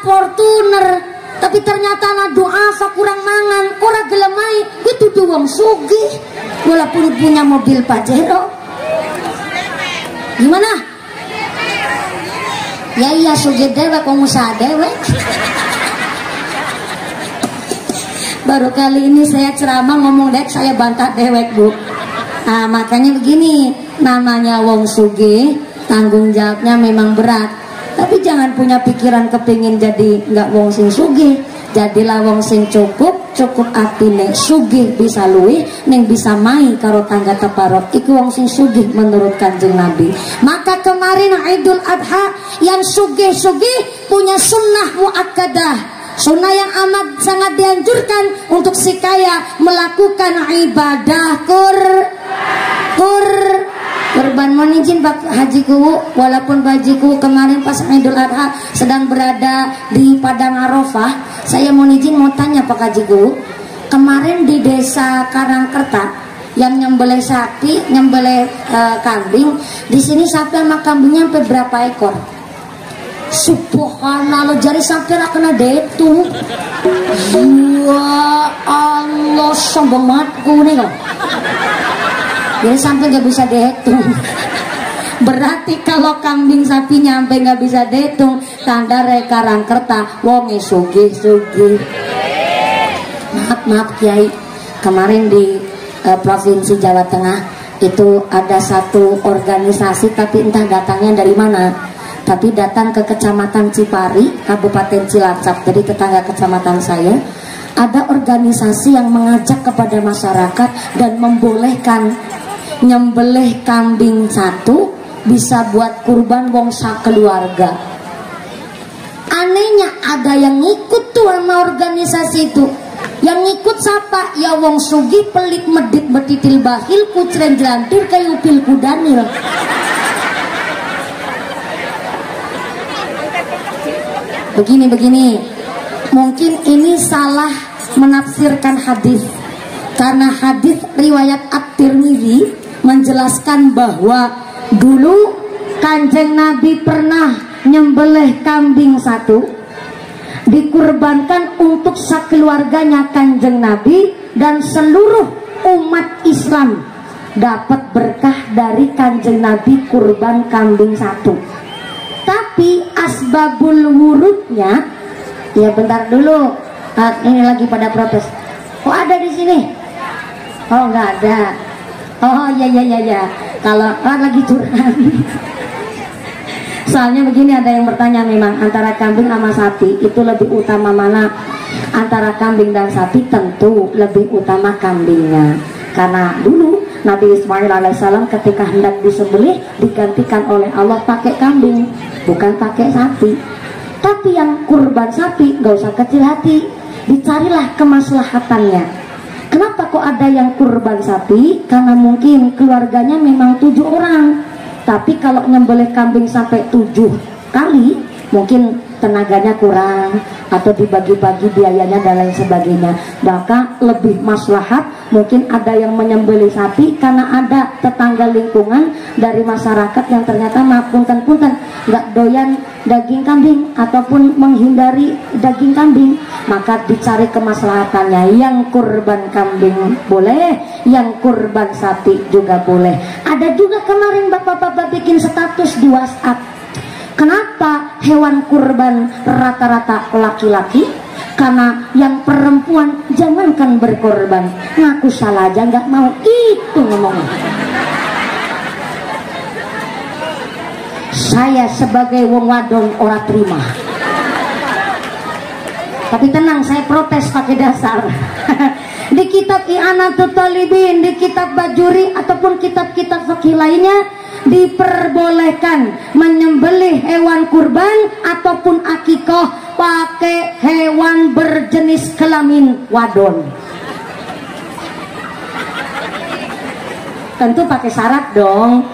Fortuner, tapi ternyata na doa kurang mangan, ora gelemai, itu tuh wong sugih, walaupun punya mobil Pajero. Gimana? Ya iya sugih dewek, pengusaha dewek. Baru kali ini saya ceramah ngomong dek, saya bantah dewek bu. Nah makanya begini, namanya wong sugih, tanggung jawabnya memang berat. Tapi jangan punya pikiran kepingin jadi nggak wong sing sugih. Jadilah wong sing cukup atine sugih bisa luwih neng bisa mai karo tangga teparok. Iku wong sing sugih menurut Kanjeng Nabi. Maka kemarin Idul Adha yang sugih punya sunnah muakkadah. Sunnah yang amat sangat dianjurkan untuk si kaya melakukan ibadah kurban. Mohon izin Pak Hajiku, walaupun Pak Hajiku kemarin pas Idul Adha sedang berada di Padang Arafah, saya mohon izin mau tanya Pak Hajiku, kemarin di desa Karangkerta yang nyembelih sapi, nyembelih kambing, di sini sapi sama kambingnya sampai berapa ekor? Subhanallah, jari sampai nak kena detu. Ya Allah, sombong matku nih kok. Jadi sampai nggak bisa dihitung. Berarti kalau kambing sapi nyampe nggak bisa dihitung, tanda Karangkerta wonge sugih. Maaf Kiai, kemarin di Provinsi Jawa Tengah itu ada satu organisasi, tapi entah datangnya dari mana. Tapi datang ke Kecamatan Cipari, Kabupaten Cilacap, jadi tetangga kecamatan saya. Ada organisasi yang mengajak kepada masyarakat dan membolehkan nyembelih kambing satu bisa buat kurban wong sakeluarga. Anehnya ada yang ngikut tuh sama organisasi itu. Yang ngikut siapa? Ya wong sugih pelit medit betitil bahil kucren jelantir kayu pil kudanil. Begini, mungkin ini salah menafsirkan hadis, karena hadis riwayat At-Tirmidzi menjelaskan bahwa dulu Kanjeng Nabi pernah nyembelih kambing satu, dikurbankan untuk sakeluarganya Kanjeng Nabi dan seluruh umat Islam dapat berkah dari Kanjeng Nabi kurban kambing satu. Tapi asbabul wurudnya, ya bentar dulu, ini lagi pada protes. Oh ada di sini? Oh nggak ada. Oh ya. Kalau lagi curhat. Soalnya begini, ada yang bertanya memang antara kambing sama sapi itu lebih utama mana? Antara kambing dan sapi tentu lebih utama kambingnya. Karena dulu Nabi Ismail alaihissalam ketika hendak disembelih digantikan oleh Allah pakai kambing, bukan pakai sapi. Tapi yang kurban sapi gak usah kecil hati, dicarilah kemaslahatannya. Kenapa kok ada yang kurban sapi? Karena mungkin keluarganya memang 7 orang. Tapi kalau nyembelih kambing sampai 7 kali, mungkin tenaganya kurang atau dibagi-bagi biayanya dan lain sebagainya. Maka lebih maslahat mungkin ada yang menyembelih sapi karena ada tetangga lingkungan dari masyarakat yang ternyata punten-punten nggak doyan daging kambing ataupun menghindari daging kambing, maka dicari kemaslahatannya. Yang kurban kambing boleh, yang kurban sapi juga boleh. Ada juga kemarin bapak-bapak bikin status di WhatsApp, kenapa hewan kurban rata-rata laki-laki? Karena yang perempuan jangankan berkorban, ngaku salah aja nggak mau, itu ngomongnya. Saya sebagai wong wadon ora terima. Tapi tenang, saya protes pakai dasar. Di kitab I'anatul Talibin, di kitab Bajuri ataupun kitab-kitab fikih lainnya diperbolehkan menyembelih hewan kurban ataupun akikoh pakai hewan berjenis kelamin wadon. Tentu pakai syarat dong,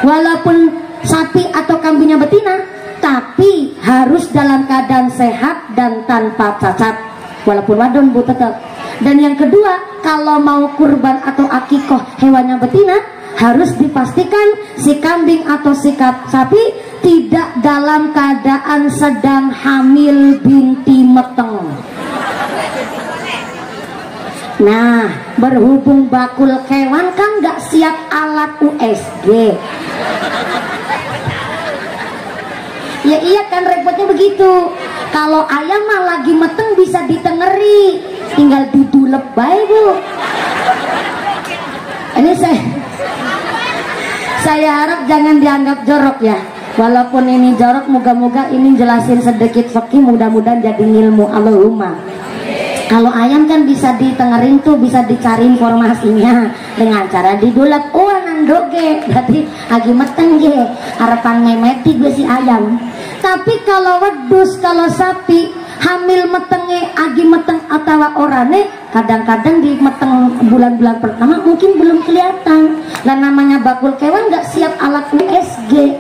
walaupun sapi atau kambingnya betina, tapi harus dalam keadaan sehat dan tanpa cacat, walaupun wadon bu tetap. Dan yang kedua, kalau mau kurban atau akikoh hewannya betina, harus dipastikan si kambing atau si sapi tidak dalam keadaan sedang hamil binti meteng. Nah, berhubung bakul kewan kan nggak siap alat USG. Ya iya kan, repotnya begitu. Kalau ayam mah lagi meteng bisa ditengeri, tinggal didulep bae Bu. Ini saya harap jangan dianggap jorok ya. Walaupun ini jorok, moga-moga ini jelasin sedikit fikih, mudah-mudahan jadi ilmu. Allahumma. Kalau ayam kan bisa ditengerin tuh, bisa dicari informasinya dengan cara didulep. Oh nandoge, berarti lagi meteng ge, harapan ngemeti gue si ayam. Tapi kalau wedus, kalau sapi hamil metenge, agi meteng atau orane, kadang-kadang di meteng bulan-bulan pertama mungkin belum kelihatan. Dan namanya bakul kewan nggak siap alat USG.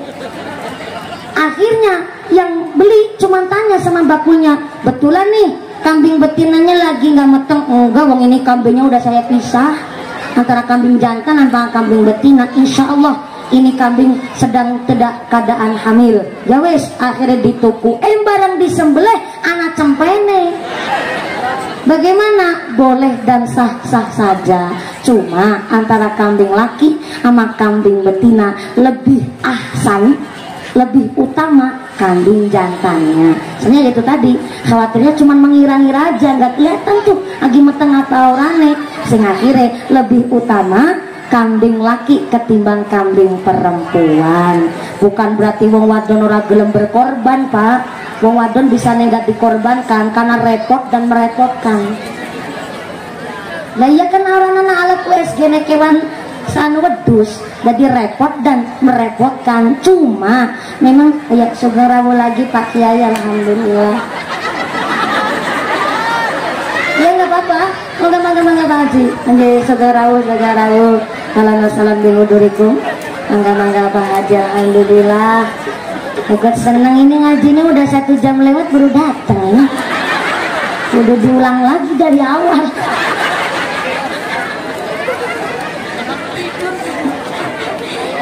Akhirnya yang beli cuma tanya sama bakulnya, betulan nih kambing betinanya lagi nggak meteng? Enggak, wong ini kambingnya udah saya pisah antara kambing jantan dan kambing betina. Insya Allah ini kambing sedang tidak keadaan hamil. Ya wes, akhirnya dituku. Barang disembelih anak cempene. Bagaimana? Boleh dan sah-sah saja. Cuma antara kambing laki sama kambing betina lebih ahsan, lebih utama kambing jantannya. Soalnya itu tadi, khawatirnya cuma mengira-ngira aja, nggak kelihatan tuh lagi meteng atau rane. Sehingga akhirnya lebih utama kambing laki ketimbang kambing perempuan. Bukan berarti wong wadon ora gelem berkorban, Pak. Wong wadon bisa nggak dikorbankan karena repot dan merepotkan. Lah iya kan orang anak alat USG kewan sanu wedus jadi repot dan merepotkan. Cuma memang ya sugarawu lagi Pak Kiai, alhamdulillah. Ya nggak apa-apa, mangga Pak Haji. Nggih sugarawu. Salam bihudurikum. Mangga Pak Haji, alhamdulillah. Ikut seneng ini ngajinya udah 1 jam lewat baru datang. Udah diulang lagi dari awal.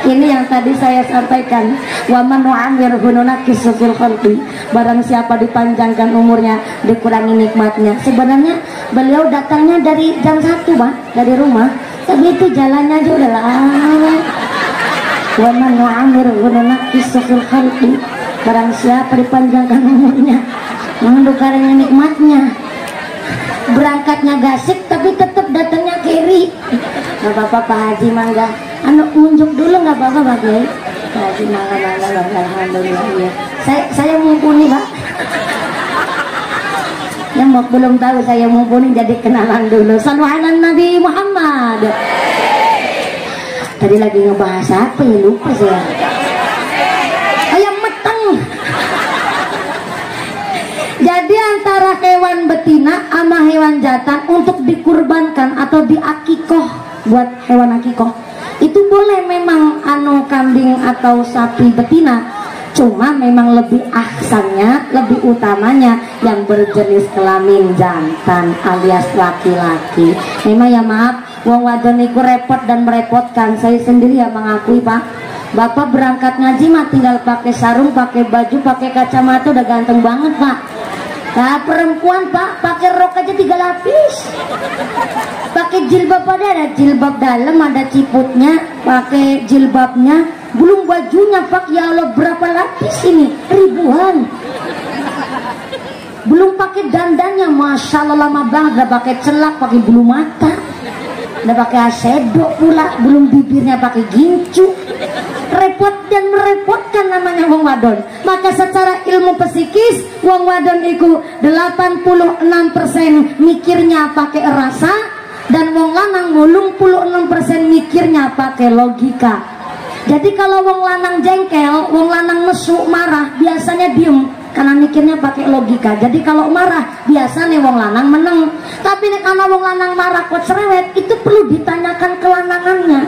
Ini yang tadi saya sampaikan, wa man nu'ammirhu nunakkishu fil khalqi. Barang siapa dipanjangkan umurnya, dikurangi nikmatnya. Sebenarnya beliau datangnya dari jam 1 Pak, dari rumah, tapi itu jalannya aja udah lama. Wa man nu'ammirhu nunakkishu fil khalqi. Barang siapa dipanjangkan umurnya, mendukarnya nikmatnya. Berangkatnya gasik tapi tetap datangnya keri. Gak apa-apa Pak Haji, mangga anu unjuk dulu nggak apa-apa Pak Kiai. Pak Haji mangga alhamdulillah ya. Saya mumpuni Pak. Yang mau belum tahu saya mumpuni, jadi kenalan dulu. Sallallahu Nabi Muhammad. Tadi lagi ngebahas apa ya, lupa saya. Ayam meteng. Jadi antara hewan betina sama hewan jantan untuk dikurbankan atau diakikoh buat hewan akikoh itu boleh memang anu kambing atau sapi betina. Cuma memang lebih ahsannya, lebih utamanya yang berjenis kelamin jantan alias laki-laki. Memang ya maaf, wong wadon iku repot dan merepotkan. Saya sendiri ya mengakui Pak, Bapak berangkat ngaji mah tinggal pakai sarung, pakai baju, pakai kacamata udah ganteng banget Pak. Nah perempuan Pak pakai rok aja 3 lapis, pakai jilbab, ada jilbab dalam, ada ciputnya, pakai jilbabnya, belum bajunya Pak. Ya Allah berapa lapis ini, ribuan. Belum pakai dandannya, masya Allah lama banget. Udah pakai celak, pakai bulu mata, udah pakai eyeshadow pula, belum bibirnya pakai gincu. Repot dan merepotkan namanya wong wadon. Maka secara ilmu psikis wong wadon itu 86% mikirnya pakai rasa, dan wong lanang 86% mikirnya pakai logika. Jadi kalau wong lanang jengkel, wong lanang nesu, marah, biasanya diem karena mikirnya pakai logika. Jadi kalau marah biasanya wong lanang meneng. Tapi karena wong lanang marah kok cerewet, itu perlu ditanyakan kelanangannya.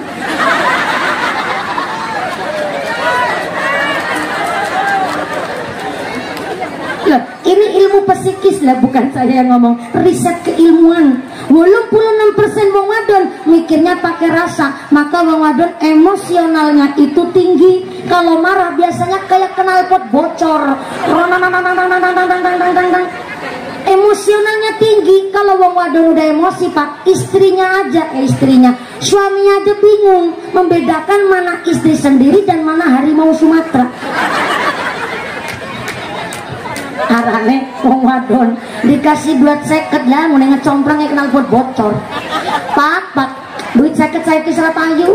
Loh, ini ilmu psikis lah, bukan saya yang ngomong, riset keilmuan. 86% wong wadon mikirnya pakai rasa, maka wong wadon emosionalnya itu tinggi. Kalau marah biasanya kayak knalpot bocor, emosionalnya tinggi. Kalau wong wadon udah emosi pak, istrinya suaminya aja bingung membedakan mana istri sendiri dan mana harimau Sumatera. Arane wong wadon dikasih duit 50 ya mau ngecomprang kenal buat bocor pak duit 50 saya kisah payu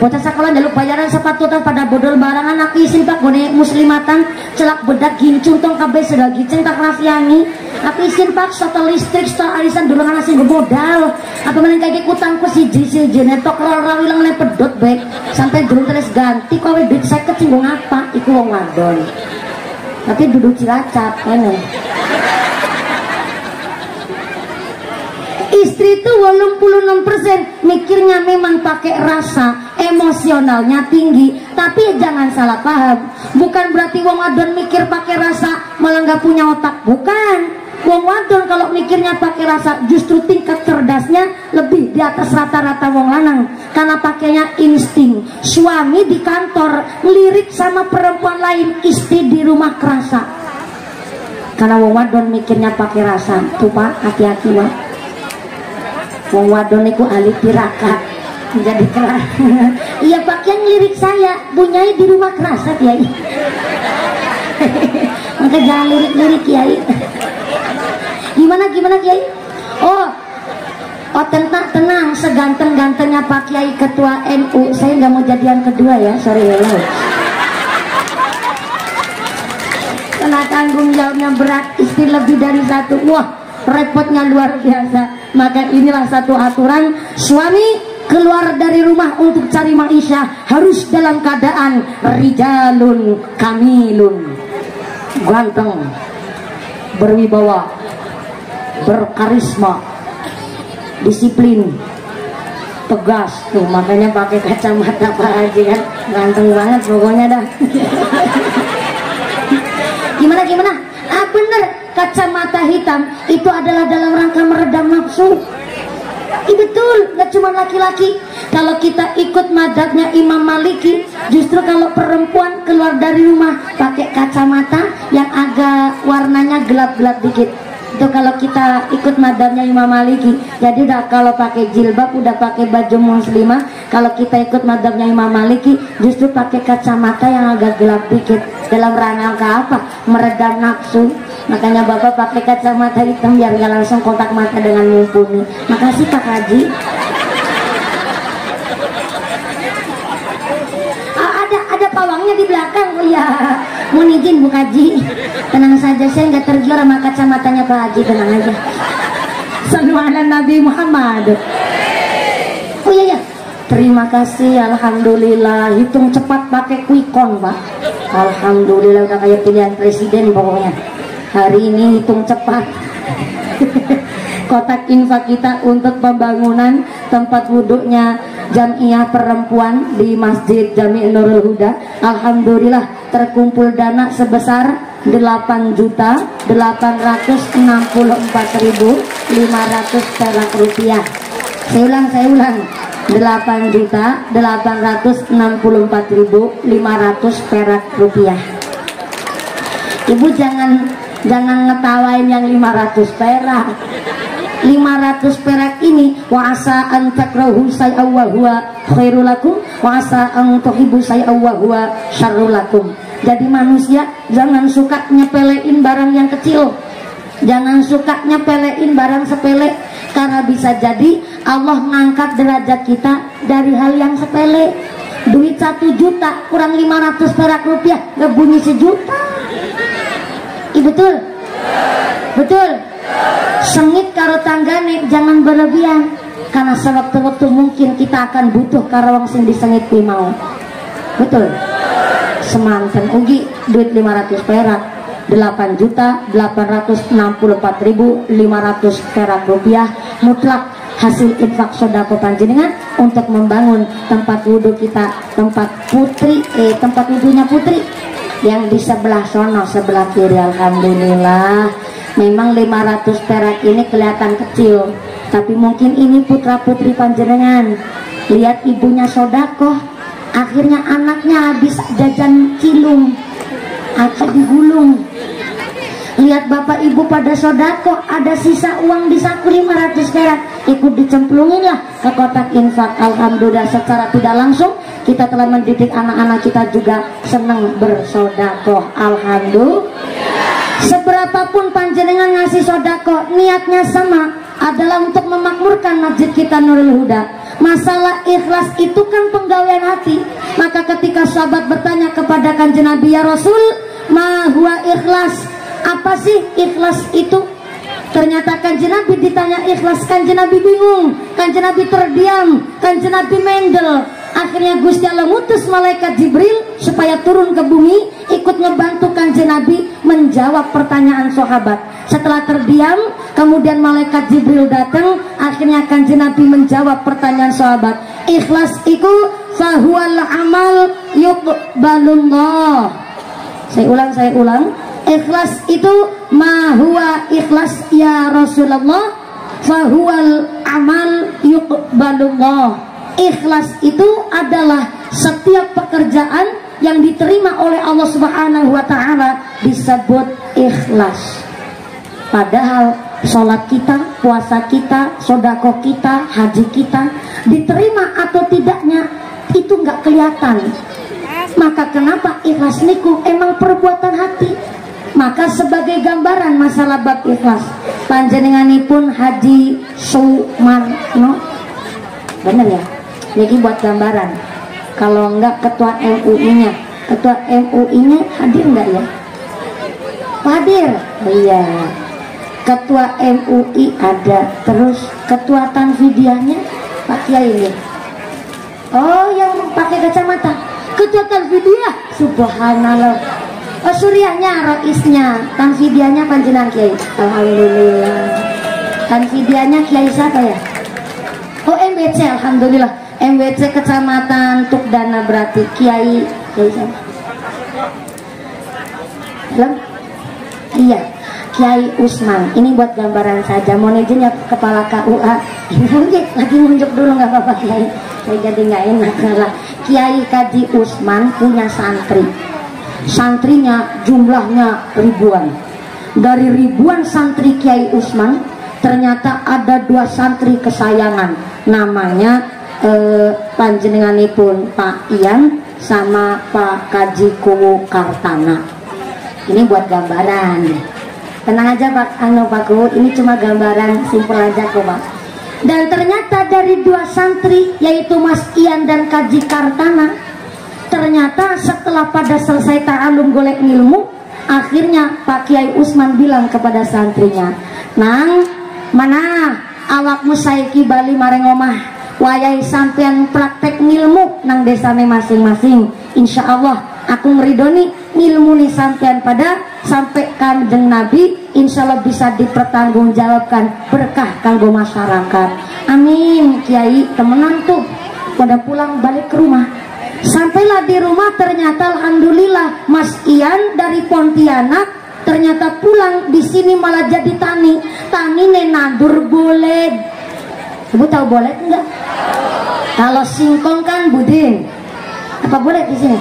bocah sekolah jaluk bayaran sepatu pada bodol barangan aku isin pak gone muslimatan celak bedak gincung tong kabeh sudah giceng tak rafiani aku isin pak soto listrik soto arisan dulu kan asin modal apa mana kayak utangku si netok rawi lang pedot baik sampai dulu terus ganti kowe duit 50 singgung apa iku wong wadon tapi duduk Cilacap ini. Istri itu 86% mikirnya memang pakai rasa, emosionalnya tinggi. Tapi jangan salah paham, bukan berarti wong wadon mikir pakai rasa malah nggak punya otak, bukan. Wong wadon kalau mikirnya pakai rasa justru tingkat cerdasnya lebih di atas rata-rata wong lanang karena pakainya insting. Suami di kantor ngelirik sama perempuan lain, istri di rumah kerasa. Karena wong wadon mikirnya pakai rasa. Tuh pak, hati-hati pak. Wong wadon itu ahli tirakat jadi keras. Iya pak yang ngelirik saya, bunyai di rumah kerasa kiai. Maka jangan lirik-lirik kiai. Gimana kiai? Oh tenang seganteng-gantengnya Pak Kiai Ketua NU saya nggak mau jadian kedua ya, sorry ya lo. Karena tanggung jawabnya berat, istri lebih dari satu, wah repotnya luar biasa. Maka inilah satu aturan, suami keluar dari rumah untuk cari maisha harus dalam keadaan rijalun kamilun, ganteng, berwibawa, berkarisma, disiplin, tegas. Tuh makanya pakai kacamata Pak Haji kan ganteng banget pokoknya dah. Gimana? Bener, kacamata hitam itu adalah dalam rangka meredam nafsu. Betul, gak cuma laki-laki. Kalau kita ikut madhabnya Imam Maliki, justru kalau perempuan keluar dari rumah pakai kacamata yang agak warnanya gelap-gelap dikit. Itu kalau kita ikut madhabnya Imam Maliki. Jadi udah kalau pakai jilbab, udah pakai baju muslimah. Kalau kita ikut madhabnya Imam Maliki, justru pakai kacamata yang agak gelap dikit. Dalam rangka apa? Meredam nafsu. Makanya bapak pakai kacamata hitam biar nggak langsung kontak mata dengan mumpuni. Makasih Pak Haji. Ada pawangnya di belakang. Oh ya, mohon izin Bu Haji. Tenang saja, saya nggak tergiur sama kacamatanya Pak Haji, tenang aja. Sallu ala Nabi Muhammad. Oh iya ya, terima kasih, alhamdulillah. Hitung cepat pakai quickcon Pak. Alhamdulillah udah kayak pilihan presiden pokoknya. Hari ini hitung cepat. Kotak infak kita untuk pembangunan tempat wudhunya Jamiah Perempuan di Masjid Jami' Nurul Huda. Alhamdulillah terkumpul dana sebesar 8.864.500 perak rupiah. Saya ulang 8.864.500 perak rupiah. Ibu jangan ngetawain yang 500 perak. 500 perak ini wa asa an takrahu syai'an wa huwa khairul lakum wa asa an tuhibbu syai'an wa huwa syarrul lakum. Jadi manusia jangan suka nyepelein barang yang kecil. Jangan suka nyepelein barang sepele, karena bisa jadi Allah ngangkat derajat kita dari hal yang sepele. Duit 1 juta kurang 500 perak rupiah gak bunyi sejuta. Betul? Sengit karo tanggane jangan berlebihan, karena sewaktu-waktu mungkin kita akan butuh karo wong sing disengit kuwi mau. Betul? Semanten ugi duit 500 perak 8.864.500 perak rupiah mutlak hasil infak sodako panjenengan untuk membangun tempat wudhu kita, tempat wudhunya putri yang di sebelah sono, sebelah kiri. Alhamdulillah. Memang 500 perak ini kelihatan kecil, Tapi mungkin ini putra putri panjenengan, lihat ibunya sodakoh, akhirnya anaknya habis jajan cilung, akhir digulung. Lihat bapak ibu pada sodako, ada sisa uang di saku 500 perak, ikut dicemplungin lah ke kotak infak. Alhamdulillah secara tidak langsung kita telah mendidik anak-anak kita juga senang bersodako. Alhamdulillah. Seberapapun panjenengan ngasih sodako, niatnya sama, adalah untuk memakmurkan masjid kita Nurul Huda. Masalah ikhlas itu kan penggawean hati. Maka ketika sahabat bertanya kepada Kanjeng Nabi, ya Rasul, ma huwa ikhlas? Apa sih ikhlas itu? Ternyata Kanjeng Nabi ditanya ikhlas, Kanjeng Nabi bingung, Kanjeng Nabi terdiam, Kanjeng Nabi mendel. Akhirnya Gusti Allah mutus malaikat Jibril supaya turun ke bumi, ikut ngebantu Kanjeng Nabi menjawab pertanyaan sahabat. Setelah terdiam, kemudian malaikat Jibril datang, akhirnya Kanjeng Nabi menjawab pertanyaan sahabat. Ikhlas itu fahuwal amal yuqbalullah. Saya ulang. Ikhlas itu ma huwa ikhlas ya Rasulullah, fahuwal amal yuqbalullah. Ikhlas itu adalah setiap pekerjaan yang diterima oleh Allah Subhanahu wa taala disebut ikhlas. Padahal sholat kita, puasa kita, sodako kita, haji kita diterima atau tidaknya itu nggak kelihatan. Maka kenapa ikhlas niku emang perbuatan hati. Maka sebagai gambaran masalah bab ikhlas, panjenenganipun Haji Sumarno, bener ya? Jadi buat gambaran. Kalau enggak ketua MUI-nya, ketua MUI-nya hadir enggak ya? Hadir. Oh, iya. Ketua MUI ada, terus ketua Tanfidiahnya Pak Kiai ini. Oh, yang pakai kacamata. Ketua Tanfidiah, subhanallah. Oh, suriahnya, roisnya, Tanfidiahnya panjenengan Kiai. Alhamdulillah. Tanfidiahnya Kiai siapa ya? Oh, MWC, alhamdulillah. MWC Kecamatan Tukdana berarti Kiai siapa? Belum? Iya, Kiai Usman. Ini buat gambaran saja. Mohon izin ya kepala KUA. Ini lagi nunjuk dulu nggak apa-apa Kiai. Saya jadi nggak enak lah. Kiai Kaji Usman punya santri. Santrinya jumlahnya ribuan. Dari ribuan santri Kiai Usman, ternyata ada 2 santri kesayangan. Namanya panjenenganipun Pak Ian sama Pak Kaji Kuwu Kartana. Ini buat gambaran. Tenang aja Pak Kuwu, ini cuma gambaran simpel aja kok Pak. Dan ternyata dari 2 santri, yaitu Mas Ian dan Kaji Kartana, ternyata setelah pada selesai ta'alum golek ilmu, akhirnya Pak Kiai Usman bilang kepada santrinya, Nang, mana awakmu saiki bali mareng omah, wayai sampean praktek ngilmu nang desane masing-masing. Insya Allah aku meridoni ngilmu nih sampean pada sampai Kanjeng Nabi, insya Allah bisa dipertanggungjawabkan berkah kanggo masyarakat. Amin. Kiai temenan tuh pada pulang balik ke rumah. Sampailah di rumah, ternyata alhamdulillah Mas Ian dari Pontianak ternyata pulang di sini malah jadi tani nandur boled. Ibu tahu boled enggak? Kalau singkong kan buding. Apa boled di sini?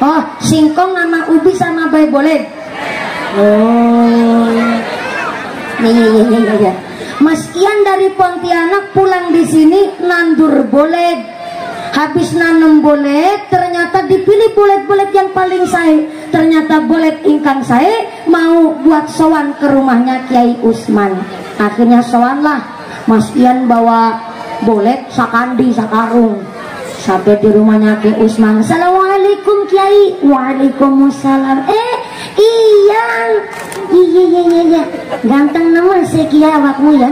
Oh, singkong sama ubi sama bayi boled. Oh, iya. Mas Ian dari Pontianak pulang di sini nandur boled. Habis nanem boled, ternyata dipilih boled-boled yang paling sae. Ternyata boled ingkang sae mau buat sowan ke rumahnya Kiai Usman. Akhirnya sowanlah Mas Ian bawa boled sakandi sakarung. Sampai di rumahnya Kiai Usman. Assalamualaikum Kiai. Waalaikumsalam. Ian. Iya. Ganteng nama si Kiai awakmu ya.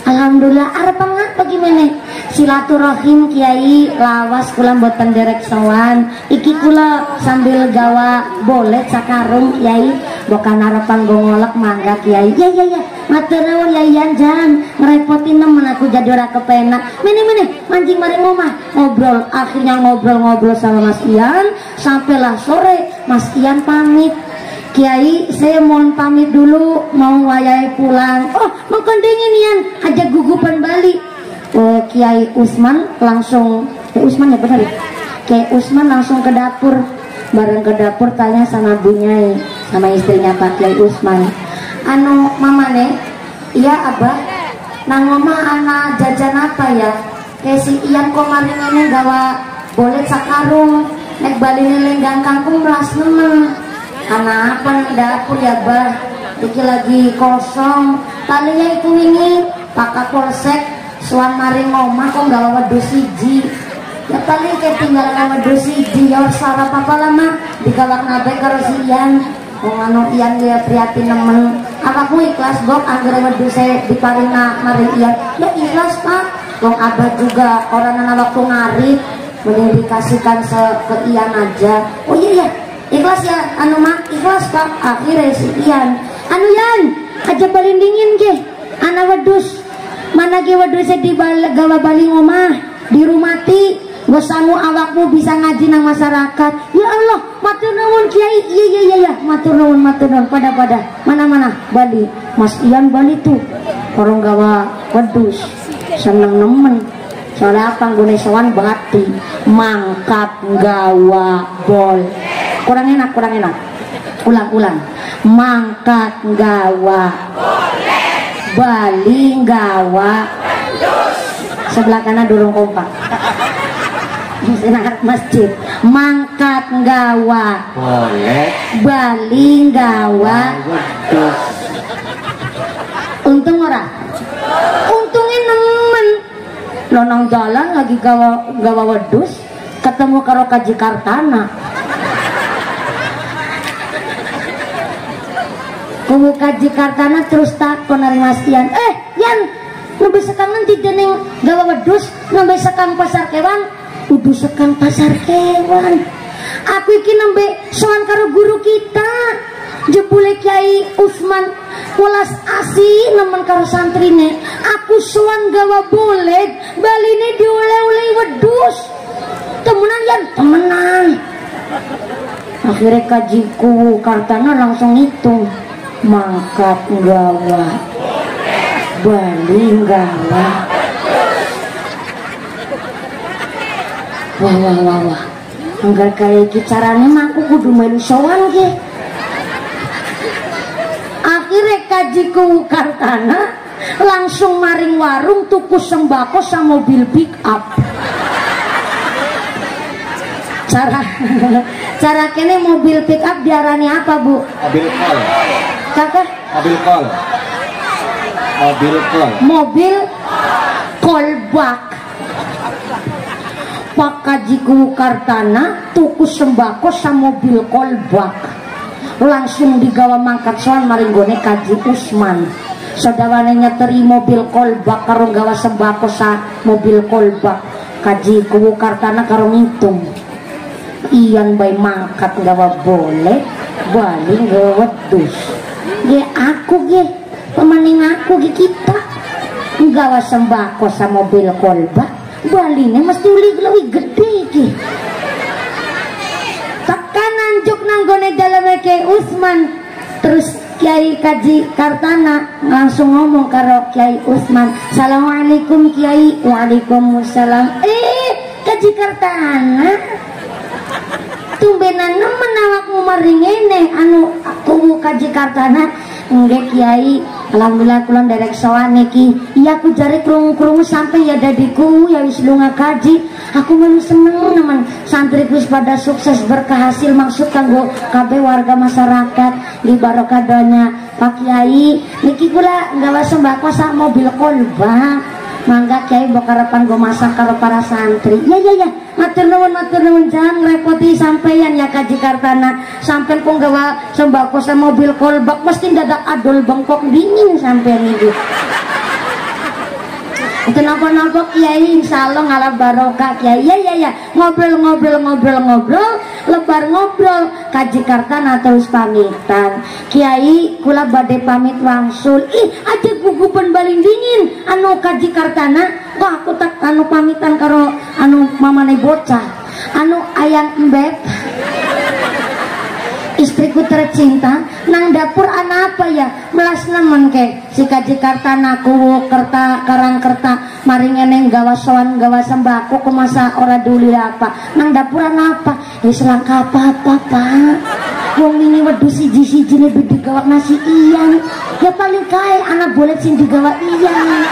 Alhamdulillah. Arep ngapa gimana? Silaturahim Kiai lawas kula mboten derek sowan. Iki kula sambil gawa boleh sakarung Kiai, bukan harapan go ngolek mangga Kiai. Ya. Matur nuwun Yai jangan ngerepotin nemen aku jadi ora kepenak. Mene mancing mari omah ngobrol. Akhirnya ngobrol sama Mas Ian sampailah sore Mas Ian pamit. Kiai, saya mohon pamit dulu, mau wayai pulang. Oh, mengkendingin Yan, ajak gugupan Bali. Kiai Usman langsung, Kiai Usman ya benar ya? Kiai Usman langsung ke dapur. Bareng ke dapur tanya sama bunyai, sama istrinya Pak Kiai Usman. Anu mama nih, iya abah, nang mama anak jajan apa ya? Kayak si Ian kemarin ini gawa boleh sakarung, nek Bali lenggang kangkung melas nemen. Anak apa nih dapur ya bah? Iki lagi kosong. Talinya itu ini pakai polsek, suan maring ngomah kok gawa wedus siji. Ya paling kayak tinggal sama wedus siji. Ya sarap apa lama digawak nabe karo si Ian. Ngomong Ian dia prihatin nemen. Aku ikhlas Bob anggar wedus saya diparina maring Ian. Ya ikhlas Pak. Wong abah juga orang anak waktu ngarit mending dikasihkan ke Ian aja. Oh iya ya. Ikhlas ya, anu mak ikhlas Pak. Akhirnya si Ian, anu Yan, aja balin dingin ke, anak wedus, mana ke wedusnya di gawa bali ngomah, di rumati, gosamu awakmu bisa ngaji nang masyarakat. Ya Allah, matur nuwun Kiai, iya, matur nuwun, pada mana Bali, Mas Ian Bali tuh, orang gawa wedus, seneng nemen. Soalnya apa nggone sowan bati mangkat gawa bol. Kurang enak. Ulang. Mangkat gawa Bali gawa. Sebelah kanan durung kompak. Senang masjid. Mangkat gawa boleh Bali gawa. Untung ora? Untungnya nemen. Lonong jalan lagi gawa wedus ketemu karo Kaji Kartana. Kubu Kaji Kartana terus takon nari Mas Ian, Yan, nembe sekang nanti dening gawa wedus, nembe sekang pasar kewan, udah sekang pasar kewan. Aku iki nembe sowan karo guru kita, jebule Kiai Usman welas asih nemen karo santrine. Aku sowan gawa boleh, baline dioleh-oleh wedus. Temenan Yan, temenan. Akhirnya Kajiku Kartana langsung hitung. Mangkat gawa Bali gawa. Wah anggar kayak caranya mah aku kudu melu sowan ge. Akhirnya Kajiku Kartana langsung maring warung tuku sembako sama mobil pick up. Cara kene mobil pick up diarani apa Bu? Mobil kol. Kakak? Mobil kolbak. Pak Kajiku Kartana tuku sembako sama mobil kolbak. Langsung digawa mangkat soal maringgone Kaji Usman. Saudarane nyeteri mobil kolbak karo gawa sembako sa mobil kolbak. Kajiku Kartana karo ngitung. Iyan bay mangkat gawa boleh Bali gawa wedus. Ge aku ge pemaning aku ge kita gawa sembako sa mobil kolbak. Bali ne mesti uli gede ge. Tekanan juk nanggone daleme Kiai Usman. Terus Kiai Kaji Kartana langsung ngomong karo Kiai Usman, "Assalamualaikum Kiai." "Waalaikumsalam." Kaji Kartana tumbenan nemen awakmu maring ngene anu aku Kaji Kartana. Nggih Kiai, alhamdulillah kula nderek sowan niki. Iya aku jare krungu-krungu sampai ya dadiku ya wis lunga kaji. Aku men seneng nemen santri wis pada sukses berkehasil maksud kanggo kabeh warga masyarakat di barokah doanya Pak Kiai. Niki kula nggawa sembako sak mobil kolbak. Mangga Kiai mbok karepan go masak karo para santri. Ya. Matur nuwun jangan repoti sampeyan ya Kaji Kartana. Sampeyan kok gawa sembako sa mobil kolbak mesti dadak adol bengkok dingin sampeyan iki. Itu napa-napa Kiai insyaallah ngalah barokah Kiai. Ya. Ngobrol, lebar ngobrol. Kaji Kartana terus pamitan. Kiai kula badhe pamit wangsul. Aja gugupan baling dingin anu Kaji Kartana. Wah aku tak anu pamitan karo anu mamane bocah anu ayang embeb. istriku tercinta nang dapur anak apa ya melas nemen ke si kaji kartana kuwu kerta karang kerta maringene gawa sowan gawa sembako kumasa ora duli apa nang dapur anak apa selang apa pak wong ini wedus siji-siji ne digawak nasi iyan ya paling kae anak boleh sing digawak iyan.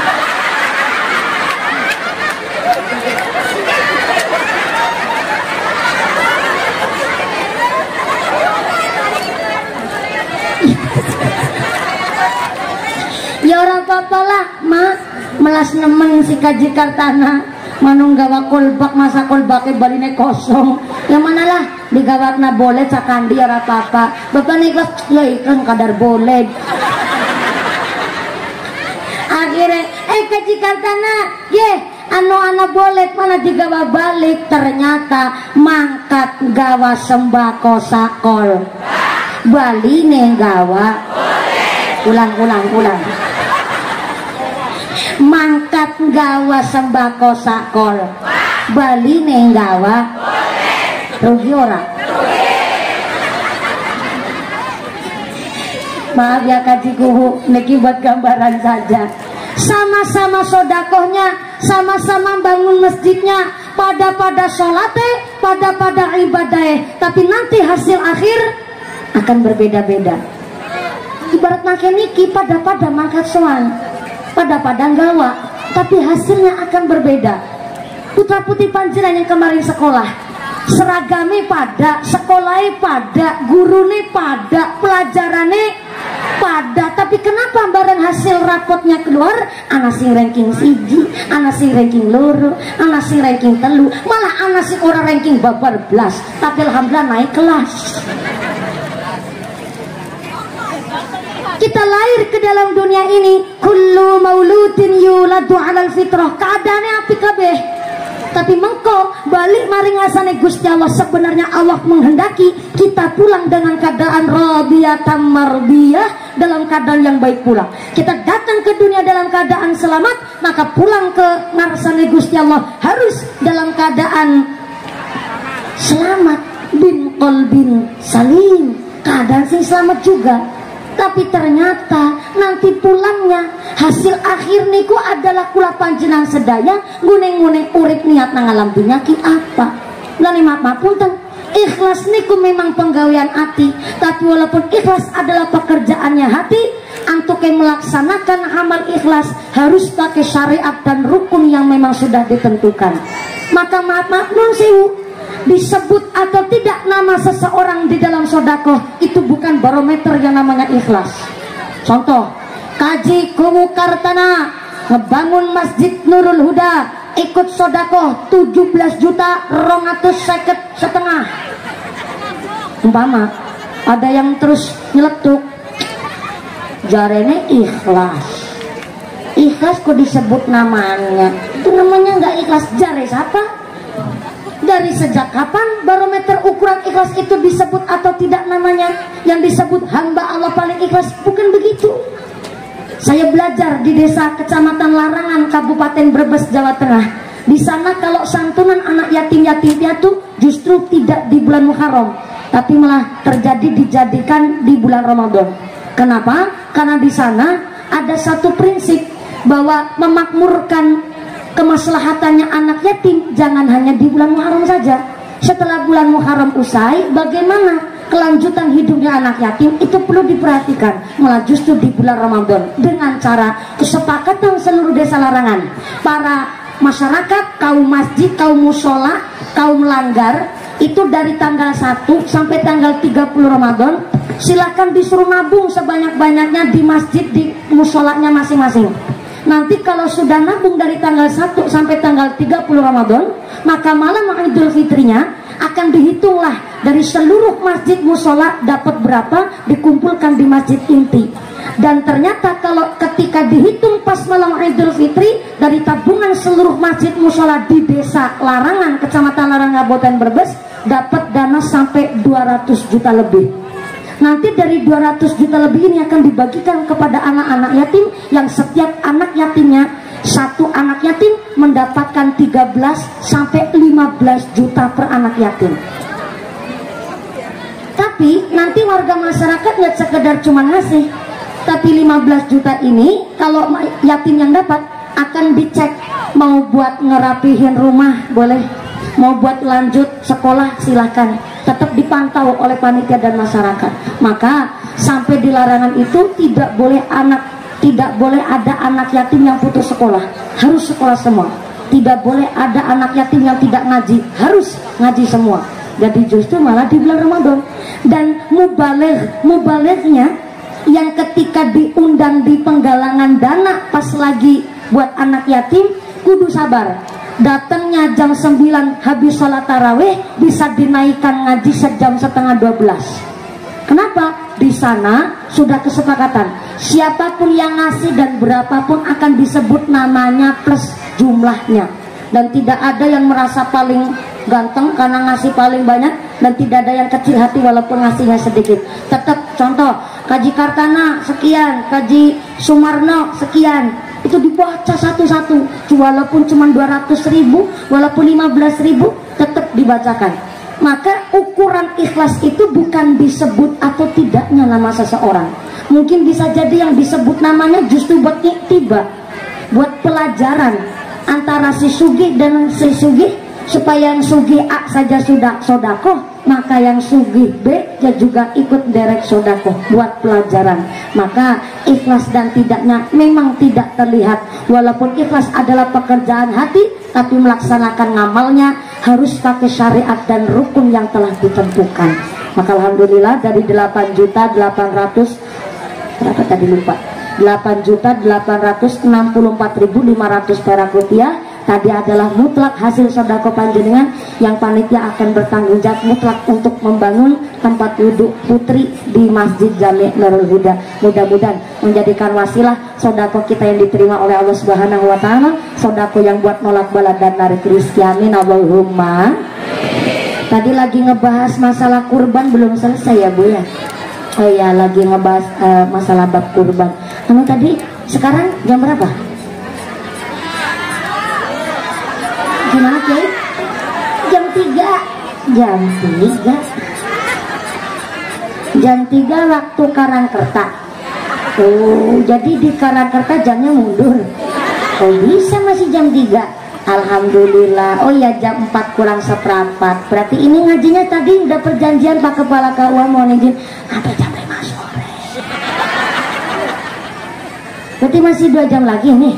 Ya orang apa-apa lah mak melas nemen si kaji kartana manung gawa kolbak masa kolbaknya baline kosong yang mana lah digawakna boleh cakandi orang apa-apa bapak ikhlas ya ikhlas kadar boleh akhirnya kaji kartana ye anu anak boleh mana digawa balik ternyata mangkat gawa sembako sakol baline gawa ulang mangkat gawa sembako sakol baline gawa rugi ora maaf ya kajiku niki buat gambaran saja sama-sama sodakohnya sama-sama bangun masjidnya pada sholatnya pada ibadahnya tapi nanti hasil akhir akan berbeda-beda ibarat makin niki pada mangkat soan pada gawa tapi hasilnya akan berbeda putra putih panjenengan yang kemarin sekolah seragame pada sekolahnya pada gurune pada pelajarannya pada tapi kenapa bareng hasil rapotnya keluar anak sing ranking siji anak sing ranking loro anak sing ranking telu malah anak sing orang ranking babar belas tapi alhamdulillah naik kelas. Kita lahir ke dalam dunia ini kullu mauludin yuladu alal fitrah keadaannya api kabeh tapi mengko balik maring ngasane Gusti Allah sebenarnya Allah menghendaki kita pulang dengan keadaan radiyatan mardiyah dalam keadaan yang baik pula kita datang ke dunia dalam keadaan selamat maka pulang ke ngarsane Gusti Allah harus dalam keadaan selamat bin qalbin salim keadaan sing selamat juga. Tapi ternyata nanti pulangnya hasil akhir niku adalah kula panjenengan sedaya nguning-nguning urip niat nang alam dunya ki apa. Lan maaf punten, ikhlas niku memang penggawean hati, tapi walaupun ikhlas adalah pekerjaannya hati, antuk yang melaksanakan amal ikhlas harus pakai syariat dan rukun yang memang sudah ditentukan. Maka maaf nun sewu disebut atau tidak nama seseorang di dalam sodakoh itu bukan barometer yang namanya ikhlas. Contoh Kaji Kuwu Kartana ngebangun Masjid Nurul Huda ikut sodakoh 17 juta 250 setengah umpama ada yang terus nyeletuk jarene ikhlas kok disebut namanya itu namanya nggak ikhlas jare siapa. Dari sejak kapan barometer ukuran ikhlas itu disebut atau tidak namanya? Yang disebut hamba Allah paling ikhlas bukan begitu. Saya belajar di desa Kecamatan Larangan, Kabupaten Brebes, Jawa Tengah. Di sana kalau santunan anak yatim-yatim piatu justru tidak di bulan Muharram, tapi malah dijadikan di bulan Ramadan. Kenapa? Karena di sana ada satu prinsip bahwa memakmurkan kemaslahatannya anak yatim jangan hanya di bulan Muharram saja. Setelah bulan Muharram usai, bagaimana kelanjutan hidupnya anak yatim itu perlu diperhatikan. Malah justru di bulan Ramadan dengan cara kesepakatan seluruh desa Larangan, para masyarakat, kaum masjid, kaum musola, kaum langgar itu dari tanggal 1 sampai tanggal 30 Ramadan silakan disuruh nabung sebanyak-banyaknya di masjid, di musolanya masing-masing. Nanti kalau sudah nabung dari tanggal 1 sampai tanggal 30 Ramadan, maka malam Idul Fitrinya akan dihitunglah dari seluruh masjid musola dapat berapa dikumpulkan di masjid inti. Dan ternyata kalau ketika dihitung pas malam Idul Fitri dari tabungan seluruh masjid musola di desa Larangan, Kecamatan Larangan, Kabupaten Brebes dapat dana sampai 200 juta lebih. Nanti dari 200 juta lebih ini akan dibagikan kepada anak-anak yatim yang setiap anak yatimnya, satu anak yatim mendapatkan 13 sampai 15 juta per anak yatim. Tapi Tapi nanti warga masyarakat nggak sekedar cuma ngasih, tapi 15 juta ini kalau yatim yang dapat akan dicek, mau buat ngerapihin rumah boleh, mau buat lanjut sekolah silahkan, tetap dipantau oleh panitia dan masyarakat. Maka sampai di larangan itu tidak boleh ada anak yatim yang putus sekolah, harus sekolah semua. Tidak boleh ada anak yatim yang tidak ngaji, harus ngaji semua. Jadi justru malah di bulan Ramadan. Dan mubalighnya yang ketika diundang di penggalangan dana pas lagi buat anak yatim kudu sabar. Datangnya jam 9 habis sholat tarawih bisa dinaikkan ngaji sejam setengah 12. Kenapa? Di sana sudah kesepakatan siapapun yang ngasih dan berapapun akan disebut namanya plus jumlahnya. Dan tidak ada yang merasa paling ganteng karena ngasih paling banyak, dan tidak ada yang kecil hati walaupun ngasihnya sedikit. Tetap contoh, Kaji Kartana sekian, Kaji Sumarno sekian, itu dibaca satu-satu, walaupun cuma 200.000, walaupun 15.000, tetap dibacakan. Maka ukuran ikhlas itu bukan disebut atau tidaknya nama seseorang. Mungkin bisa jadi yang disebut namanya justru buat iktibar, buat pelajaran antara si sugih dan si sugih, supaya yang sugih A saja sudah sodakoh, maka yang sugih B ya juga ikut derek sodakoh, buat pelajaran. Maka ikhlas dan tidaknya memang tidak terlihat, walaupun ikhlas adalah pekerjaan hati, tapi melaksanakan ngamalnya harus pakai syariat dan rukun yang telah ditentukan. Maka alhamdulillah dari 8.800 berapa tadi lupa, 8.864.500 perak rupiah tadi adalah mutlak hasil sedekah panjenengan yang panitia akan bertanggung jawab mutlak untuk membangun tempat wudhu putri di Masjid Jami' Nurul Huda. Mudah-mudahan menjadikan wasilah sedekah kita yang diterima oleh Allah Subhanahu wa taala, sedekah yang buat nolak bala dan narik rezeki. Amin Allahumma. Tadi lagi ngebahas masalah kurban belum selesai ya Bu ya. Oh ya, lagi ngebahas masalah bab kurban. Kamu tadi sekarang jam berapa? Gimana Kiai? Jam 3. Jam 3 waktu Karangkerta. Oh, jadi di Karangkerta jamnya mundur. Oh, bisa masih jam 3. Alhamdulillah. Oh ya, jam 4 kurang seperempat. Berarti ini ngajinya tadi udah perjanjian Pak Kepala KUA mau izin sampai jam 5 sore. Berarti masih 2 jam lagi nih.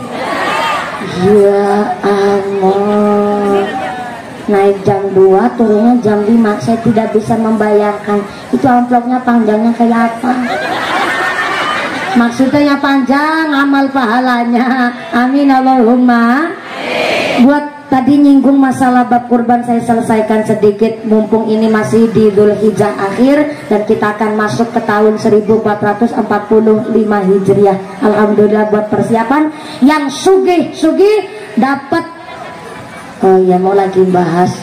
Ya Allah, naik jam 2 turunnya jam 5. Saya tidak bisa membayangkan itu amplopnya panjangnya kayak apa. Maksudnya panjang amal pahalanya. Amin Allahumma. Buat tadi nyinggung masalah bab kurban saya selesaikan sedikit, mumpung ini masih di Dzulhijjah akhir dan kita akan masuk ke tahun 1445 Hijriah. Alhamdulillah buat persiapan yang sugih dapat. Oh ya, mau lagi bahas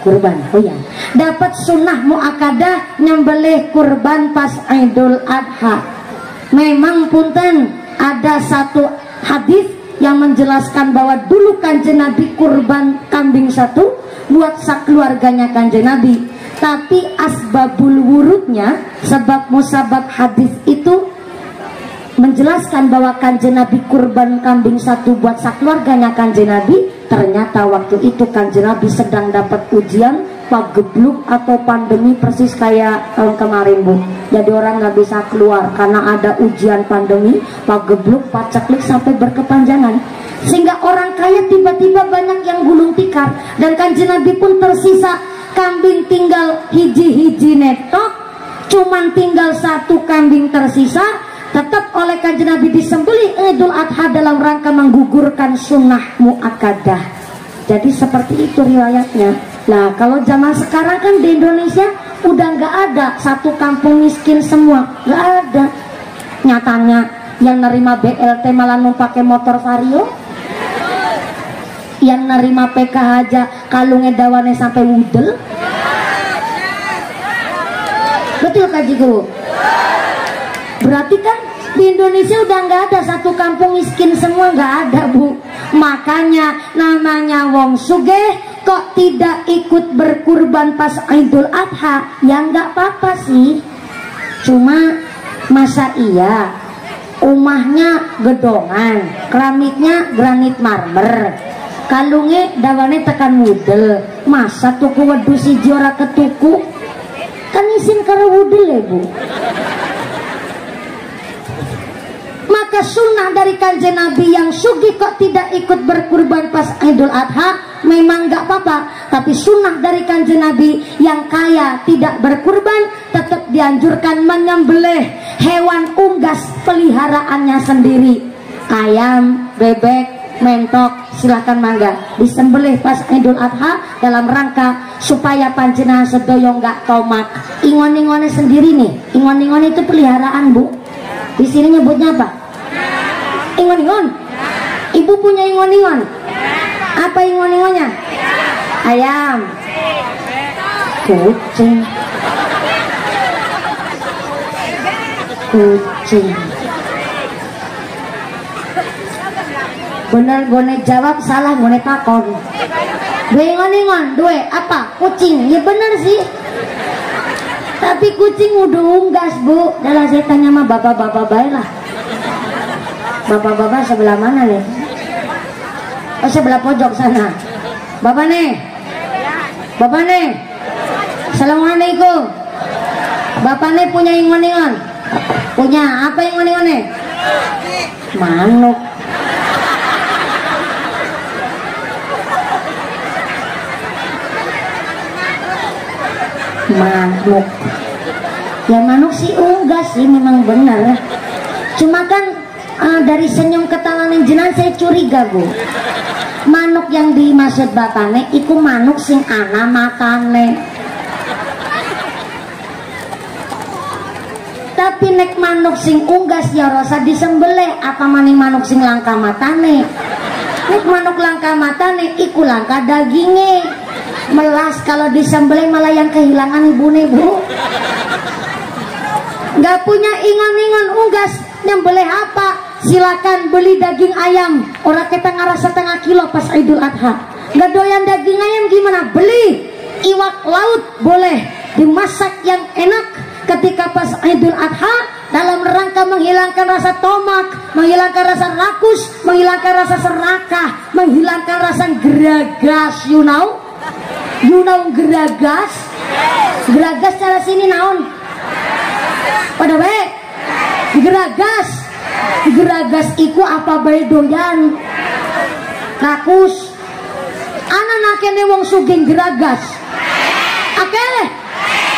kurban. Oh ya, dapat sunnah muakkadah nyembelih kurban pas Idul Adha. Memang punten ada satu hadis yang menjelaskan bahwa dulu Kanjeng Nabi kurban kambing 1 buat sakeluarganya Kanjeng Nabi. Tapi asbabul wurudnya, sebab musabab hadis itu menjelaskan bahwa Kanjeng Nabi kurban kambing 1 buat sakeluarganya Kanjeng Nabi. Ternyata waktu itu Kanjeng Nabi sedang dapat ujian pagebluk atau pandemi persis kayak tahun kemarin Bu. Jadi orang nggak bisa keluar karena ada ujian pandemi, pagebluk, paceklik sampai berkepanjangan. Sehingga orang kaya tiba-tiba banyak yang gulung tikar, dan Kanjeng Nabi pun tersisa kambing tinggal hiji-hiji netok, cuman tinggal 1 kambing tersisa. Tetap oleh Kanjeng Nabi disembelih Idul Adha dalam rangka menggugurkan sunnah muakkadah. Jadi seperti itu riwayatnya. Nah, kalau zaman sekarang kan di Indonesia udah nggak ada satu kampung miskin semua, nggak ada. Nyatanya yang nerima BLT malah pakai motor Vario, yang nerima PKH aja kalungnya dawane sampai wudel. Betul Kajiku? Berarti kan di Indonesia udah nggak ada satu kampung miskin semua, nggak ada Bu. Makanya namanya wong sugih kok tidak ikut berkurban pas Idul Adha? Ya nggak apa-apa sih, cuma masa iya umahnya gedongan, keramiknya granit marmer, kalungnya dawane tekan mudel, masa tuku wedus siji ora ketuku? Kan isin karo wudel ya Bu. Maka sunnah dari kanjeng Nabi yang sugih kok tidak ikut berkurban pas Idul Adha memang nggak apa-apa, tapi sunnah dari kanjeng Nabi yang kaya tidak berkurban tetap dianjurkan menyembelih hewan unggas peliharaannya sendiri. Ayam, bebek, mentok, silahkan mangga disembelih pas Idul Adha dalam rangka supaya panjenengan sedoyo nggak tomak. Ingon-ingonnya sendiri nih, ingon-ingon itu peliharaan Bu. Di sini nyebutnya apa? Ingon-ingon. Ibu punya ingon-ingon? Apa ingon-ingonnya? Ayam, kucing, kucing. Bener gone jawab, salah gone takon. Dua ingon-ingon, dua apa? Kucing. Ya bener sih. Tapi kucing udah unggas Bu. Dalam saya tanya sama bapak-bapak baiklah. Bapak-bapak sebelah mana nih? Oh sebelah pojok sana. Bapak nih. Bapak nih. Assalamualaikum. Bapak nih punya ingon-ingon? Punya. Apa ingon-ingonnya? Manuk. Manuk. Ya manuk sih unggas sih, memang benar. Cuma kan dari senyum ketawanan jenengan saya curiga Bu. Manuk yang dimaksud bapakne iku manuk sing ana matane. Tapi nek manuk sing unggas ya rasa disembelih, apa maning manuk sing langka matane. Nek manuk langka matane iku langka dagingnya. Melas kalau disembelih malah yang kehilangan ibune Bu. Nggak punya ingon-ingon unggas, nyembelih apa? Silakan beli daging ayam. Orang kita ngaras setengah kilo pas Idul Adha. Nggak doyan daging ayam gimana? Beli iwak laut boleh dimasak yang enak ketika pas Idul Adha dalam rangka menghilangkan rasa tomak, menghilangkan rasa rakus, menghilangkan rasa serakah, menghilangkan rasa geragas. You know geragas? Geragas cara sini naon? Pada baik geragas. Geragas iku apa bae doyan rakus. Anak kene wong sugih geragas. Akeh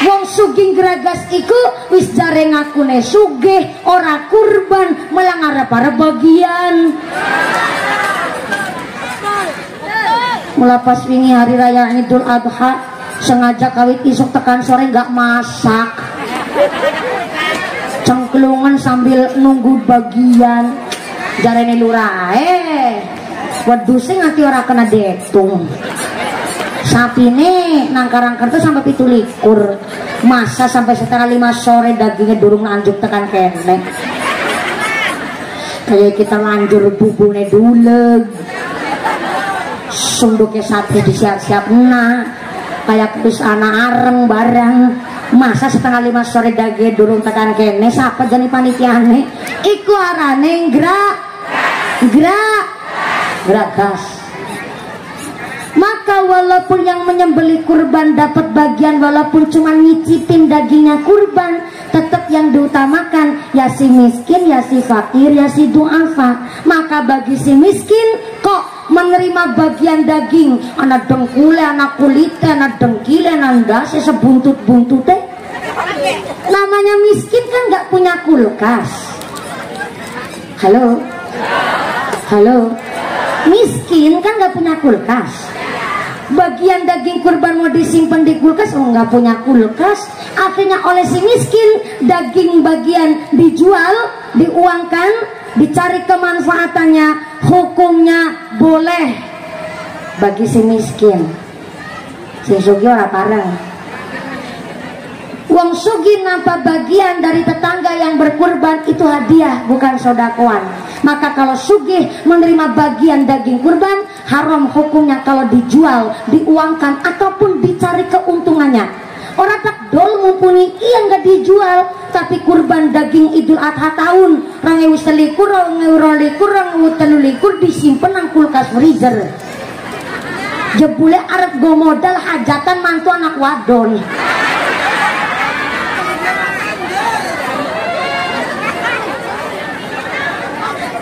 wong sugih geragas iku wis jare ngakune sugih, ora kurban, malah ngarep-arep bagian. Melapas wingi hari raya Idul Adha sengaja kawit isuk tekan sore nggak masak, cengklungan sambil nunggu bagian. Jarene lurah wedusnya nganti ora kena detung, sapine nangkarang kertas sampai 17, masa sampai setengah 5 sore dagingnya durung lanjut tekan kene. Kayak kita lanjur bubune duleg, sunduknya sate disiap-siap kayak terus anak areng barang. Masa setengah 5 sore daging durung tekan kene, siapa jadi panitiane? Iku arane geragas. Maka walaupun yang menyembelih kurban dapat bagian, walaupun cuma nyicipin dagingnya kurban, tetap yang diutamakan ya si miskin, ya si fakir, ya si duafa. Maka bagi si miskin kok menerima bagian daging, anak dengkule, anak kulite, anak dengkile, anak dasi sebuntut-buntute. Namanya miskin kan nggak punya kulkas. Halo, miskin kan nggak punya kulkas. Bagian daging kurban mau disimpan di kulkas, nggak punya kulkas. Akhirnya oleh si miskin daging bagian dijual, diuangkan, dicari kemanfaatannya, hukumnya boleh bagi si miskin. Si sugi ora pareng. Wong sugi nampak bagian dari tetangga yang berkurban itu hadiah, bukan sodakoan. Maka kalau sugih menerima bagian daging kurban, haram hukumnya kalau dijual, diuangkan ataupun dicari keuntungannya. Orang tak dol mumpuni iya nggak dijual, tapi kurban daging Idul Adha tahun rangewu selikur, rangewu rolikur, rangewu telulikur disimpen nang kulkas freezer. Jebule arep go modal hajatan mantu anak wadon.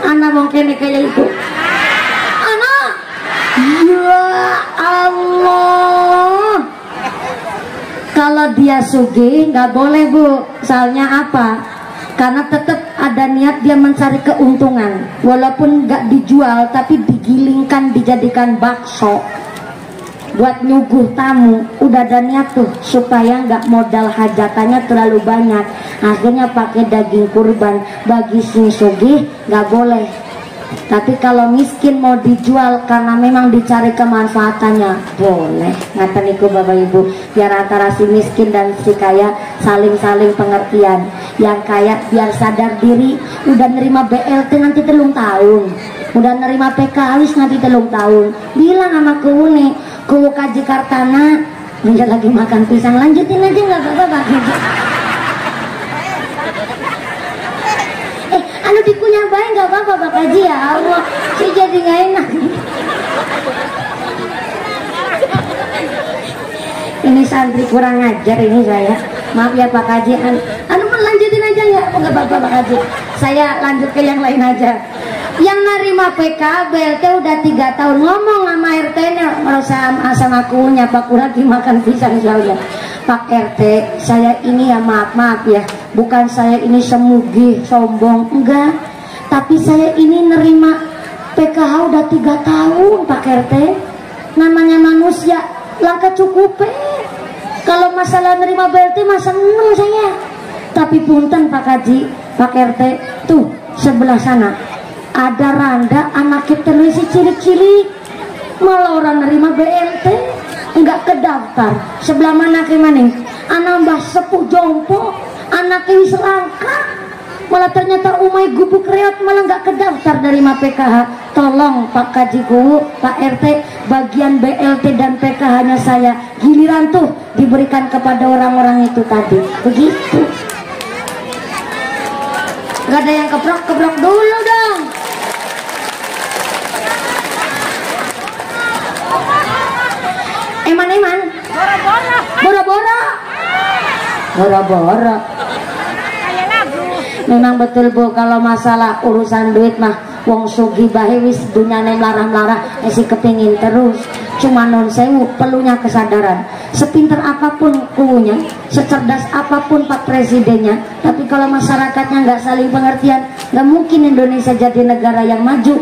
Anak mungkin kayak itu. Anak, ya Allah. Kalau dia sugih nggak boleh bu. Soalnya apa? Karena tetap ada niat dia mencari keuntungan. Walaupun nggak dijual, tapi digilingkan, dijadikan bakso buat nyuguh tamu. Udah ada niat tuh supaya nggak modal hajatannya terlalu banyak. Akhirnya pakai daging kurban. Bagi sing sugih nggak boleh. Tapi kalau miskin mau dijual karena memang dicari kemanfaatannya, boleh. Ngata niku Bapak Ibu, biar antara si miskin dan si kaya saling-saling pengertian. Yang kaya biar sadar diri, udah nerima BLT nanti 3 tahun, udah nerima PKWis nanti 3 tahun. Bilang sama kuwu nih, kuwu kaji kartana, enggak lagi makan pisang, lanjutin aja nggak apa-apa. Anu dikunyah baik nggak apa-apa Pak Haji ya Allah, saya jadi nggak enak. Ini santri kurang ngajar ini saya. Maaf ya Pak Haji. Anu lanjutin aja ya, nggak apa-apa Pak Haji. Saya lanjut ke yang lain aja. Yang nerima PK BLT udah 3 tahun, ngomong sama RT-nya merasa asam akunya Pak Kuragi makan pisang soalnya. Pak RT, saya ini ya maaf ya, bukan saya ini semugih sombong, enggak, tapi saya ini nerima PKH udah 3 tahun Pak RT. Namanya manusia langka cukup. Kalau masalah nerima BLT masa seneng saya. Tapi punten Pak Haji, Pak RT, tuh sebelah sana ada randa anak kita si cilik-cilik, malah orang nerima BLT enggak ke daftar. Sebelah mana ke maning? Anak mbah sepuh jompo, anak wis langka, malah ternyata umai gubuk reot malah enggak ke daftar dari PKH. Tolong Pak Kajiku, Pak RT, bagian BLT dan PKH-nya saya giliran tuh diberikan kepada orang-orang itu tadi. Begitu. Gak ada yang keprok dulu dong. Eman bora-bora memang betul bu. Kalau masalah urusan duit mah wong sugi bahe wis dunyane melarang-larang esi kepingin terus. Cuma non sewu perlunya kesadaran. Sepinter apapun kuunya, secerdas apapun Pak Presidennya, tapi kalau masyarakatnya nggak saling pengertian, nggak mungkin Indonesia jadi negara yang maju.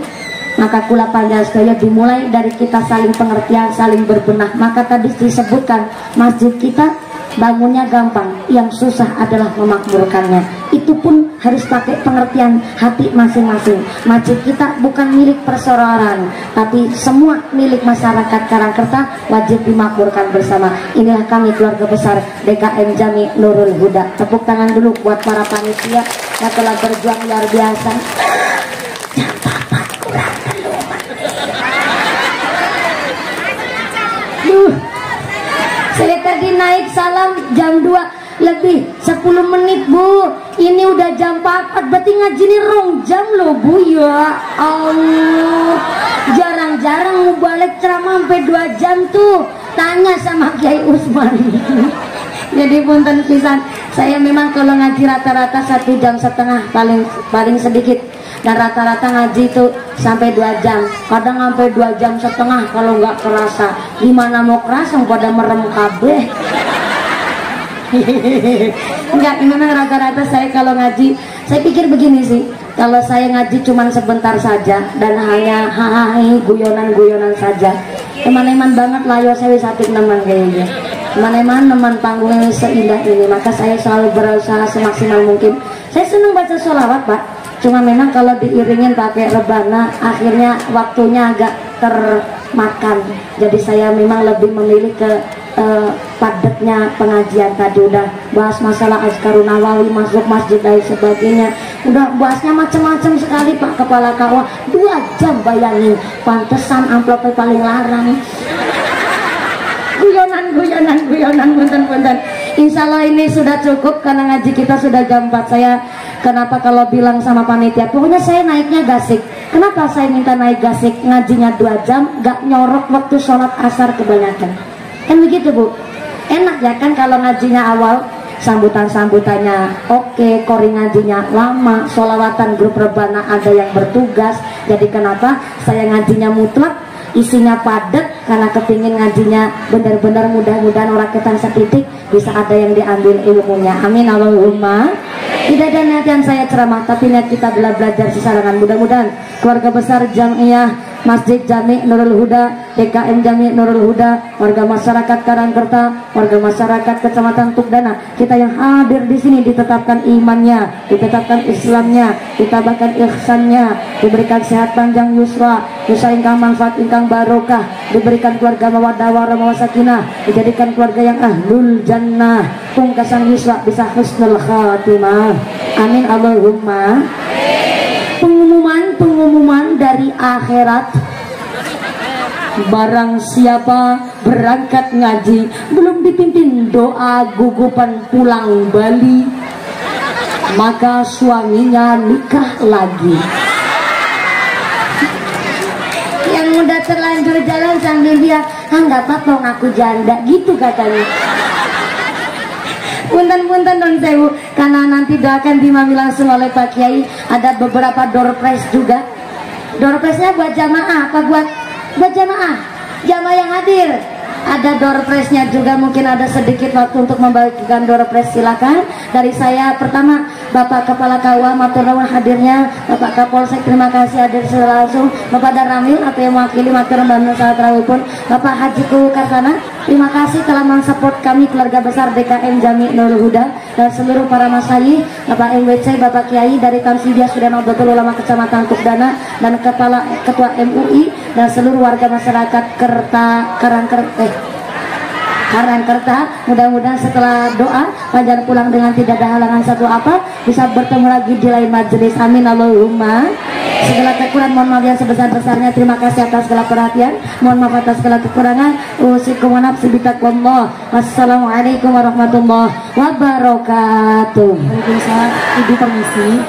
Maka kula panjastaya dimulai dari kita saling pengertian, saling berbenah. Maka tadi disebutkan masjid kita bangunnya gampang, yang susah adalah memakmurkannya. Itu pun harus pakai pengertian hati masing-masing. Masjid kita bukan milik perseroan, tapi semua milik masyarakat Karangkerta, wajib dimakmurkan bersama. Inilah kami keluarga besar DKM Jami Nurul Huda. Tepuk tangan dulu buat para panitia yang telah berjuang luar biasa. Saya tadi naik salam jam 2 lebih 10 menit bu, ini udah jam 4, berarti ngaji ini rong jam loh bu. Ya Allah, jarang-jarang mau balik ceramah sampai 2 jam tuh. Tanya sama Kiai Usman. Jadi punten pisan, saya memang kalau ngaji rata-rata 1,5 jam paling sedikit. Dan rata-rata ngaji itu sampai 2 jam, kadang sampai 2,5 jam kalau nggak kerasa. Gimana mau kerasa pada merem kabeh. Enggak, memang rata-rata saya kalau ngaji, saya pikir begini sih, kalau saya ngaji cuman sebentar saja dan hanya hahaha guyonan-guyonan saja, teman-teman banget layo saya sakit neman kayaknya. Teman-teman panggungnya seindah ini, maka saya selalu berusaha semaksimal mungkin. Saya senang baca sholawat Pak, cuma memang kalau diiringin pakai rebana akhirnya waktunya agak termakan. Jadi saya memang lebih memilih ke padatnya pengajian tadi, udah bahas masalah Azkarun Nawawi, masuk masjid dan sebagainya, udah bahasnya macam-macam sekali Pak Kepala KUA. 2 jam bayangin, pantesan amplopnya paling larang. Guyonan punten. Insya Allah ini sudah cukup karena ngaji kita sudah jam 4. Saya kenapa kalau bilang sama panitia, pokoknya saya naiknya gasik. Kenapa saya minta naik gasik? Ngajinya 2 jam, gak nyorok waktu sholat asar kebanyakan. Kan begitu Bu? Enak ya kan kalau ngajinya awal, sambutannya oke, kori ngajinya lama, sholawatan grup rebana ada yang bertugas. Jadi kenapa saya ngajinya mutlak, isinya padat, karena kepingin ngajinya benar-benar, mudah-mudahan orang ketang setitik bisa ada yang diambil ilmunya. Amin Allahumma. Tidak ada niatan saya ceramah, tapi niat kita adalah belajar sesarangan. Mudah-mudahan keluarga besar Jamiah Masjid Jami Nurul Huda, DKM Jami Nurul Huda, warga masyarakat Karangkerta, warga masyarakat Kecamatan Tukdana, kita yang hadir di sini ditetapkan imannya, ditetapkan Islamnya, ditabahkan ihsannya, diberikan sehat panjang yusra, yusra ingkang manfaat ingkang barokah, diberikan keluarga mawaddah warahmah wasakinah, dijadikan keluarga yang ahlul jannah, pungkasan yusra bisa husnul khatimah. Amin Allahumma. Pengumuman dari akhirat, barang siapa berangkat ngaji belum dipimpin doa gugupan pulang Bali, maka suaminya nikah lagi. Yang udah terlanjur jalan sambil dia, nggak apa-apa ngaku janda gitu katanya. Punten don sewu, karena nanti doakan dimami langsung oleh Pak Kiai. Ada beberapa door prize juga. Door prize-nya buat jamaah apa buat jamaah? Jamaah yang hadir. Ada door prize-nya juga, mungkin ada sedikit waktu untuk membagikan door prize, silakan. Dari saya pertama, Bapak Kepala KUA matur nuwun hadirnya, Bapak Kapolsek terima kasih hadir secara langsung, Bapak Daramil atau yang mewakili matur nuwun saat pun, Bapak Haji Kuwu Karsana, terima kasih telah mensupport kami keluarga besar DKM Jami Nurul Huda dan seluruh para masyayikh, Bapak MWC, Bapak Kiai dari Tamsidiyah Sudah Nahdlatul Ulama Kecamatan Tukdana dan Ketua MUI dan seluruh warga masyarakat Karangkerta. Mudah-mudahan setelah doa panjang pulang dengan tidak ada halangan satu apa, bisa bertemu lagi di lain majelis. Amin Allahumma. Segala kekurangan mohon maaf yang sebesar-besarnya. Terima kasih atas segala perhatian, mohon maaf atas segala kekurangan. Usikum wa nafsi bitaqwallah. Wassalamualaikum warahmatullahi wabarakatuh. Waalaikumsalam. Ibu permisi.